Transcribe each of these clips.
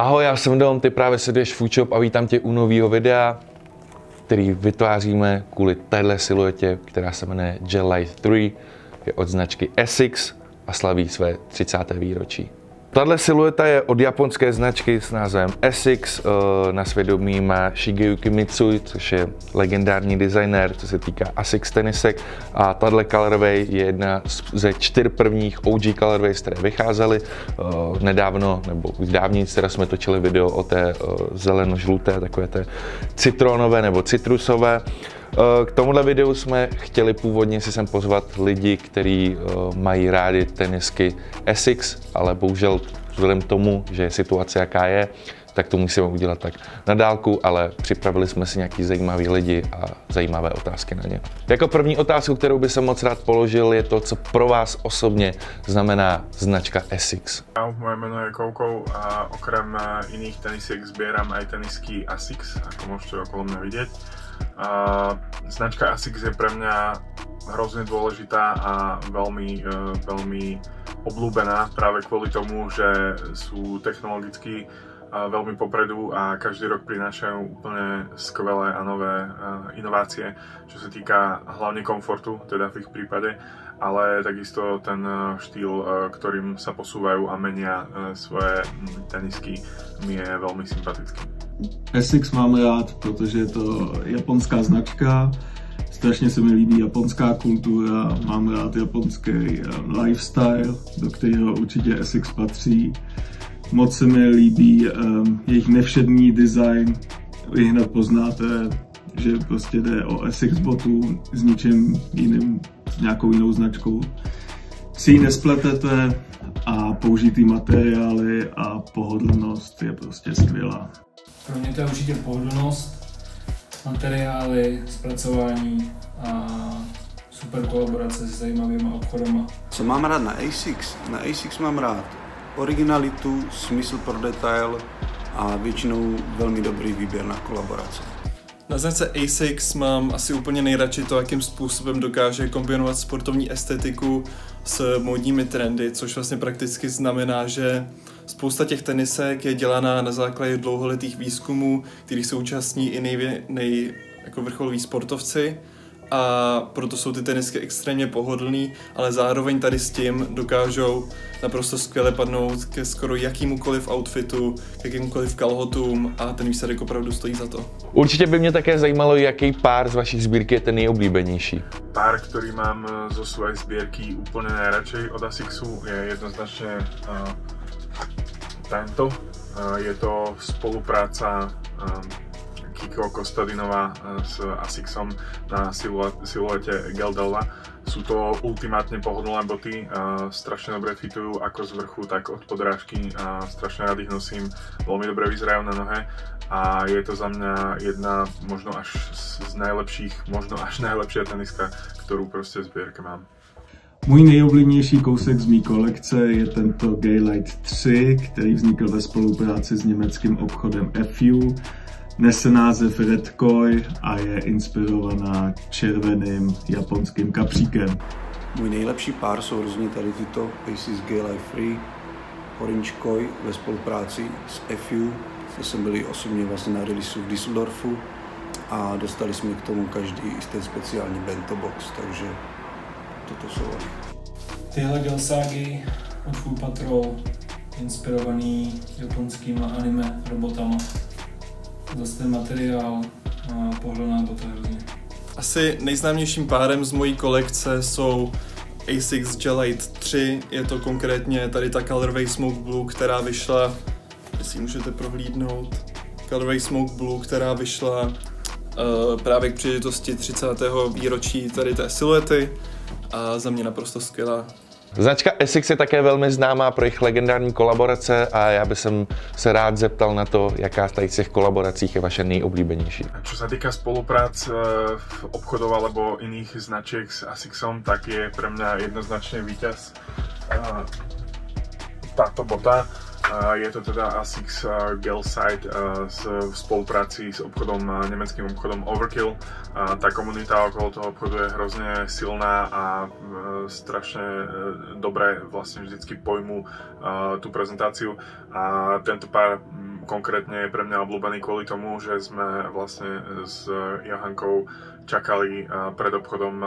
Ahoj, já jsem Dom, ty právě sleduješ Foodshop a vítám tě u nového videa, který vytváříme kvůli téhle siluetě, která se jmenuje Gel Light 3, je od značky Essex a slaví své 30. výročí. Tahle silueta je od japonské značky s názvem Essex, na svědomí má Shigeyuki Mitsui, což je legendární designér, co se týká Asics tenisek, a tahle colorway je jedna ze 4 prvních OG colorways, které vycházely nedávno, nebo už dávnic, teda jsme točili video o té zeleno-žluté, takové té citronové nebo citrusové. K tomuhle videu jsme chtěli původně si sem pozvat lidi, kteří mají rádi tenisky Essex, ale bohužel vzhledem k tomu, že je situace jaká je, tak to musíme udělat tak na dálku, ale připravili jsme si nějaký zajímavý lidi a zajímavé otázky na ně. Jako první otázku, kterou bych se moc rád položil, je to, co pro vás osobně znamená značka Essex. Moje jméno je Koukou a okrem iných tenisiek zbieram aj tenisky Asics, ako môžete okolo mňa vidieť. Značka Asics je pre mňa hrozne dôležitá a veľmi obľúbená práve kvôli tomu, že sú technologicky veľmi popredu a každý rok prinášajú úplne skvelé a nové inovácie, čo sa týka hlavne komfortu, teda v ich prípade, ale takisto ten štýl, ktorým sa posúvajú a menia svoje tenisky, mi je veľmi sympatický. Essex mám rád, protože je to japonská značka, strašně se mi líbí japonská kultura, mám rád japonský lifestyle, do kterého určitě Essex patří. Moc se mi líbí jejich nevšedný design, vy hned poznáte, že prostě jde o Essex botu s ničím jiným, s nějakou jinou značkou. Si ji nespletete a použitý materiály a pohodlnost je prostě skvělá. Pro mě to je určitě pohodlnost, materiály, zpracování a super kolaborace s zajímavými obchodama. Co mám rád na Essex? Na Essex mám rád originalitu, smysl pro detail a většinou velmi dobrý výběr na kolaborace. Na značce Essex mám asi úplně nejradši to, jakým způsobem dokáže kombinovat sportovní estetiku s módními trendy, což vlastně prakticky znamená, že spousta těch tenisek je dělaná na základě dlouholetých výzkumů, kterých se účastní i jako vrcholoví sportovci, a proto jsou ty tenisky extrémně pohodlný, ale zároveň tady s tím dokážou naprosto skvěle padnout ke skoro jakýmukoliv outfitu, k jakýmkoliv kalhotům a ten výsledek opravdu stojí za to. Určitě by mě také zajímalo, jaký pár z vašich sbírky je ten nejoblíbenější. Pár, ktorý mám zo svojej zbierky úplne najradšej od Assicsu, je jednoznačne tento. Je to spolupráca Kiko Kostadinová s Assicsom na siluete Gel Delta. Sú to ultimátne pohodlné boty, strašne dobre fitujú ako z vrchu, tak od podrážky a strašne rád ich nosím. Veľmi dobre vyzerajú na nohe a je to za mňa jedna možno až z najlepších, možno až najlepšia teniska, ktorú proste v zbierke mám. Můj nejoblíbenější kousek z mý kolekce je tento Gel Light 3, který vznikl ve spolupráci s německým obchodem FU. Nese název Red Koi a je inspirovaná červeným japonským kapříkem. Můj nejlepší pár jsou rozhodně tady tyto Essex Gel Light 3, Orange Koi ve spolupráci s FU. To jsme byli osobně vlastně na releaseu v Düsseldorfu a dostali jsme k tomu každý ten speciální bento box, takže toto jsou oni. Tyhle gelságy od Full Patrol, inspirovaný japonskýma anime robotama. Zase ten materiál a pohodlná bota hrozně. Asi nejznámějším párem z mojí kolekce jsou Essex Gel Light 3, je to konkrétně tady ta colorway Smoke Blue, která vyšla, jestli můžete prohlídnout, colorway Smoke Blue, která vyšla právě k příležitosti 30. výročí tady té siluety a za mě naprosto skvělá. Značka Essex je také velmi známá pro jejich legendární kolaborace a já bych se rád zeptal na to, jaká z těch kolaboracích je vaše nejoblíbenější. Čo sa týka spoluprác obchodov alebo iných značiek s Assicsom, tak je pre mňa jednoznačne víťaz táto bota. Je to teda Asics Gel Side v spolupráci s nemeckým obchodom Overkill. Tá komunita okolo toho obchodu je hrozne silná a strašne dobre vlastne vždycky pojmú tú prezentáciu. A tento pár konkrétne je pre mňa obľúbený kvôli tomu, že sme vlastne s Johankou čakali pred obchodom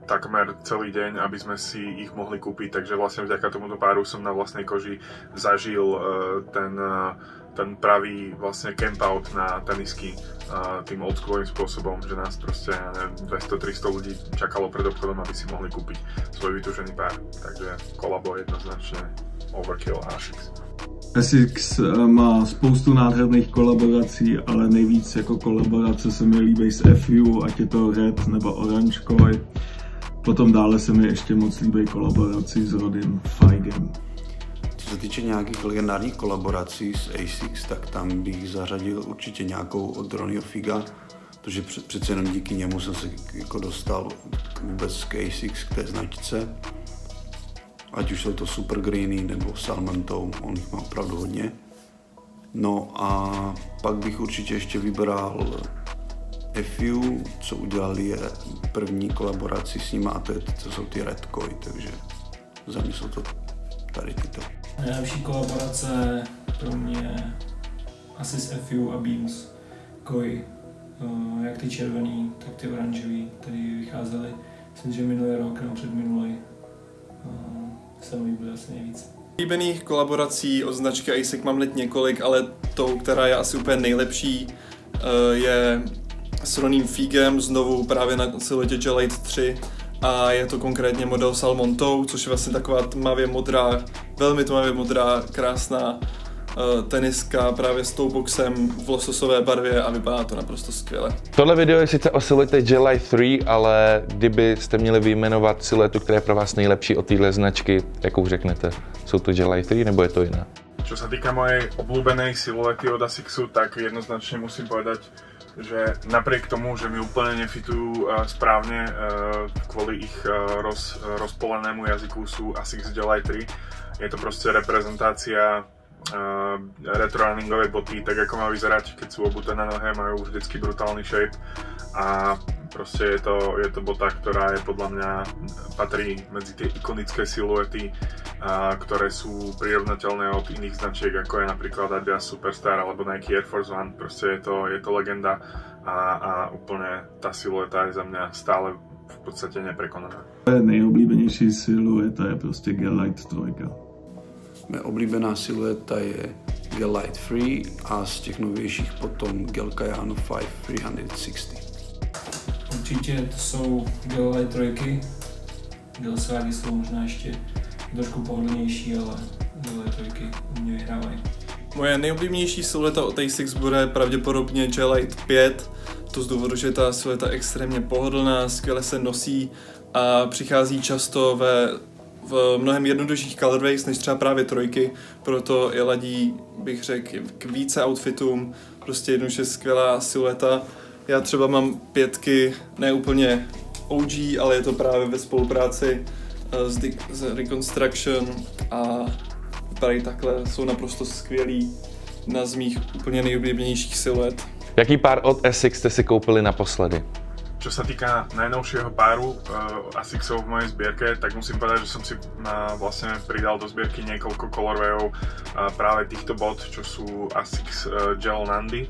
takmer celý deň, aby sme si ich mohli kúpiť, takže vlastne vďaka tomuto páru som na vlastnej koži zažil ten pravý vlastne campout na tenisky tým oldschoolovým spôsobom, že nás proste 200-300 ľudí čakalo pred obchodom, aby si mohli kúpiť svoj vytúžený pár, takže kolabo jednoznačne Overkill a ASICS. ASICS má spoustu nádherných kolaborací, ale nejvíc jako kolaborace se mi líbí s FU, ať je to Red nebo Orange Koi. Potom dále se mi ještě moc líbí kolaborací s Rodin Feigem. Co se týče nějakých legendárních kolaborací s ASICS, tak tam bych zařadil určitě nějakou od Ronnieho Figa, protože přece jenom díky němu jsem se jako dostal vůbec k ASICS, k té značce. Ať už jsou to Super Greeny nebo Salmon Toe, on jich má opravdu hodně. No a pak bych určitě ještě vybral FU, co udělali první kolaboraci s nimi, a to jsou ty Red Koi, takže za mě jsou to tady tyto. Nejlepší kolaborace pro mě asi s FU a Beams Koi, jak ty červený, tak ty oranžový, které vycházely, myslím, že minulý rok nebo předminulý. Se mi líbilo asi nejvíc. Líbených kolaborací od značky ASICS mám hned několik, ale tou, která je asi úplně nejlepší, je s Ronnym Figem, znovu právě na siluetě Gel-Lyte 3, a je to konkrétně model Salmon Toe, což je vlastně taková tmavě modrá, velmi tmavě modrá, krásná teniska právě s tou boxem v lososové barvě a vypadá to naprosto skvěle. Tohle video je sice o siluetě Gel-Lyte 3, ale kdybyste měli vyjmenovat siluetu, která je pro vás nejlepší od téhle značky, jakou řeknete? Jsou to Gel-Lyte 3 nebo je to jiná? Čo sa týka mojej obľúbenej siluety od ASICSu, tak jednoznačne musím povedať, že napriek tomu, že mi úplne nefitujú správne kvôli ich rozpolenému jazyku, sú ASICS Gel-Lyte 3. Je to proste reprezentácia retrorunningovej boty, tak ako má vyzerať, keď sú obuté na nohe, majú vždycky brutálny shape a proste je to bota, ktorá je podľa mňa patrí medzi tie ikonické siluety, ktoré sú prirovnateľné od iných značiek, ako je napríklad Adidas Superstar alebo Nike Air Force One. Proste je to legenda a úplne tá silueta je za mňa stále v podstate neprekonaná. Nejoblíbenější silueta je prostě Gel-Lyte 3. Mé oblíbená silueta je Gel-Lyte 3 a z těch novějších potom Gel Kayano 5 360. Určitě to jsou Gel-Lyte 3. Gel Svágy jsou možná ještě trošku pohodlnější, ale Gel-Lyte 3 u mě vyhrávají. Moje nejoblíbenější silueta od ASICS bude pravděpodobně Gel-Lyte 5. To z důvodu, že ta silueta je extrémně pohodlná, skvěle se nosí a přichází často v mnohem jednodušších colorways než třeba právě trojky, proto je ladí, bych řekl, k více outfitům, prostě jednoduše skvělá silueta. Já třeba mám 5, ne úplně OG, ale je to právě ve spolupráci s Reconstruction a vypadají takhle, jsou naprosto skvělí, jedna z mých úplně nejoblíbenějších siluet. Jaký pár od ASICS jste si koupili naposledy? Čo sa týka najnovšieho páru ASICSov v mojej zbierke, tak musím povedať, že som si vlastne pridal do zbierky niekoľko colorwayov práve týchto bot, čo sú ASICS Gel Nandi.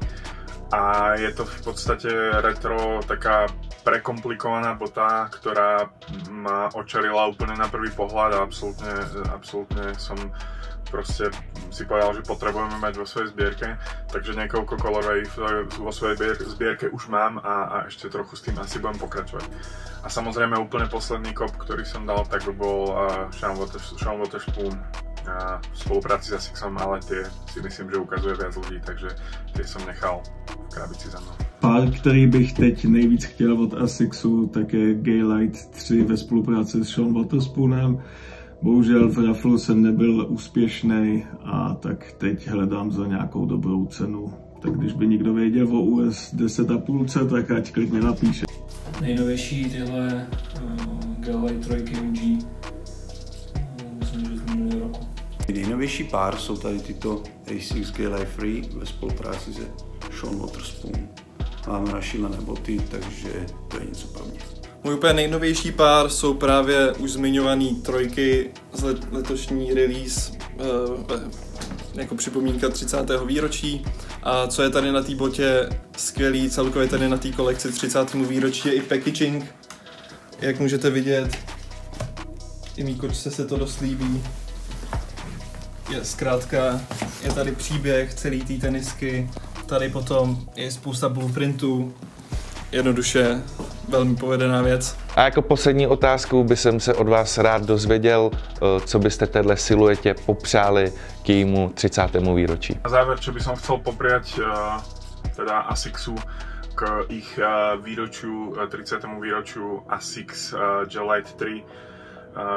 A je to v podstate retro, taká prekomplikovaná bota, ktorá ma očarila úplne na prvý pohľad a absolútne som proste si povedal, že potrebujeme mať vo svojej zbierke, takže niekoľko colorway vo svojej zbierke už mám a ešte trochu s tým asi budem pokračovať. A samozrejme úplne posledný kop, ktorý som dal, tak by bol Sean Wotherspoon v spolupráci s ASICSom, ale tie si myslím, že ukazuje viac ľudí, takže tie som nechal v krabici za mnou. Pár, který bych teď nejvíc chtěl od ASICSu, tak je Gel-Lyte 3 ve spolupráci s Sean Wotherspoonem. Bohužel v raflu jsem nebyl úspěšný a tak teď hledám za nějakou dobrou cenu. Tak když by někdo věděl o US 10,5, tak ať klidně napíše. Nejnovější tyhle Gel-Lyte 3 OG, myslím, že z minulého roku. Nejnovější pár jsou tady tyto ASICS Gel-Lyte 3 ve spolupráci se Sean Wotherspoon. Máme našílené boty, takže to je něco pro mě. Můj úplně nejnovější pár jsou právě už zmiňovaný trojky z letošní release jako připomínka 30. výročí. A co je tady na té botě skvělý, celkově tady na té kolekci 30. výročí je i packaging. Jak můžete vidět, i mý kočce se to dost líbí. Zkrátka je tady příběh celý té tenisky, tady potom je spousta blueprintů, jednoduše velmi povedená věc. A jako poslední otázku bych se od vás rád dozvěděl, co byste téhle siluetě popřáli k jejímu 30. výročí. Na záver, čo by som chcel popriať teda Asicsu k ich výročiu, 30. výročiu Asics Gel Light 3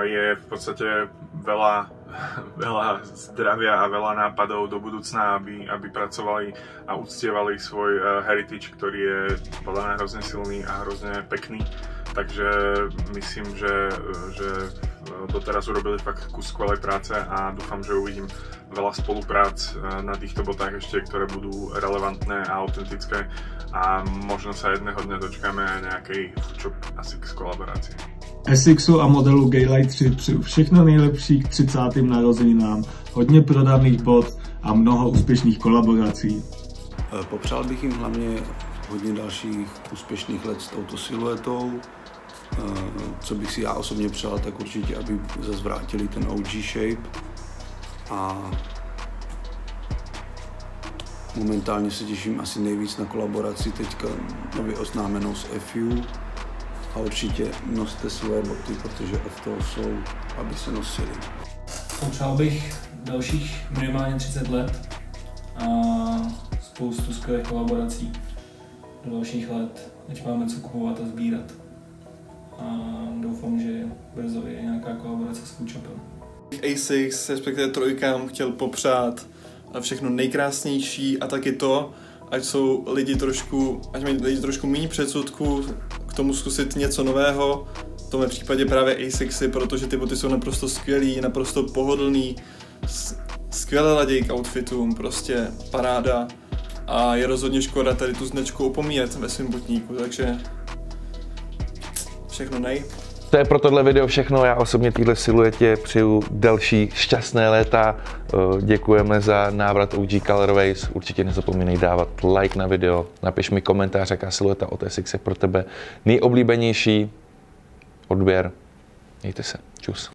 je v podstate veľa zdravia a veľa nápadov do budúcna, aby pracovali a uctievali svoj heritage, ktorý je podľa mňa hrozne silný a hrozne pekný. Takže myslím, že doteraz urobili fakt kus skvelej práce a dúfam, že uvidím veľa spoluprác na týchto botách ešte, ktoré budú relevantné a autentické a možno sa jedného dňa dočkáme aj nejakej Footshop Asics kolaborácie. Essixu a modelu Gaylight 3 přeju všechno nejlepší k 30. narozeninám, hodně prodavných bot a mnoho úspěšných kolaborací. Popřál bych jim hlavně hodně dalších úspěšných let s touto siluetou. Co bych si já osobně přál, tak určitě, aby zase vrátili ten OG shape. A momentálně se těším asi nejvíc na kolaboraci teďka nově oznámenou s FU. A určitě noste své boty, protože od toho jsou, aby se nosili. Popřál bych dalších minimálně 30 let a spoustu skvělých kolaborací do dalších let, ať máme co kupovat a sbírat. A doufám, že brzo je nějaká kolaborace s Footshopem. Asics, respektive trojkám, chtěl popřát všechno nejkrásnější a taky to, ať mají lidi trošku méně předsudků, k tomu zkusit něco nového, v tomhle případě právě Asicsy, protože ty boty jsou naprosto skvělý, naprosto pohodlný, skvěle ladějí k outfitům, prostě paráda a je rozhodně škoda tady tu značku opomíjet ve svém botníku, takže všechno nej. To je pro tohle video všechno, já osobně téhle siluetě přeju další šťastné léta, děkujeme za návrat OG Colorways, určitě nezapomínej dávat like na video, napiš mi komentář, jaká silueta od Asics je pro tebe nejoblíbenější, odběr, mějte se, čus.